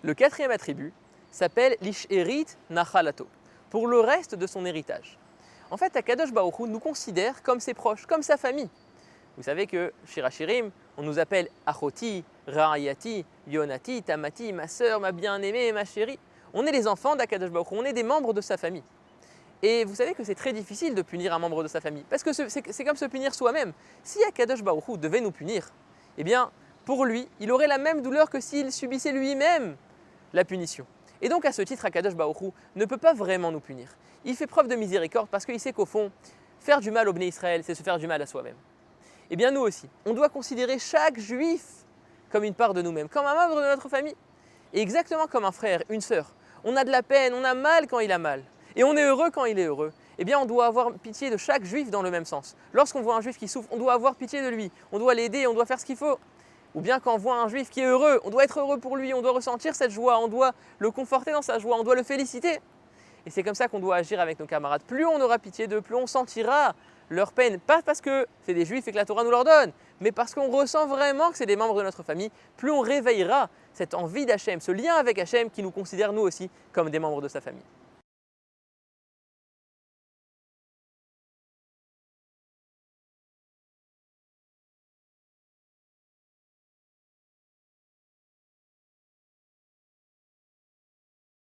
Le quatrième attribut s'appelle l'Ishérit Nachalato, pour le reste de son héritage. En fait, Akadosh Baruch Hu nous considère comme ses proches, comme sa famille. Vous savez que chez Rachirim, on nous appelle Achoti, Ra'ayati, Yonati, Tamati, ma sœur, ma bien-aimée, ma chérie. On est les enfants d'Akadosh Baruch Hu, on est des membres de sa famille. Et vous savez que c'est très difficile de punir un membre de sa famille, parce que c'est comme se punir soi-même. Si Akadosh Baruch Hu devait nous punir, eh bien, pour lui, il aurait la même douleur que s'il subissait lui-même la punition. Et donc à ce titre, Akadosh Baruch Hu ne peut pas vraiment nous punir. Il fait preuve de miséricorde parce qu'il sait qu'au fond, faire du mal au Bnei Israël, c'est se faire du mal à soi-même. Eh bien nous aussi, on doit considérer chaque juif comme une part de nous-mêmes, comme un membre de notre famille. Et exactement comme un frère, une sœur, on a de la peine, on a mal quand il a mal, et on est heureux quand il est heureux. Eh bien on doit avoir pitié de chaque juif dans le même sens. Lorsqu'on voit un juif qui souffre, on doit avoir pitié de lui, on doit l'aider, on doit faire ce qu'il faut. Ou bien quand on voit un juif qui est heureux, on doit être heureux pour lui, on doit ressentir cette joie, on doit le conforter dans sa joie, on doit le féliciter. Et c'est comme ça qu'on doit agir avec nos camarades. Plus on aura pitié d'eux, plus on sentira leur peine. Pas parce que c'est des juifs et que la Torah nous leur donne, mais parce qu'on ressent vraiment que c'est des membres de notre famille. Plus on réveillera cette envie d'Hachem, ce lien avec Hachem qui nous considère nous aussi comme des membres de sa famille.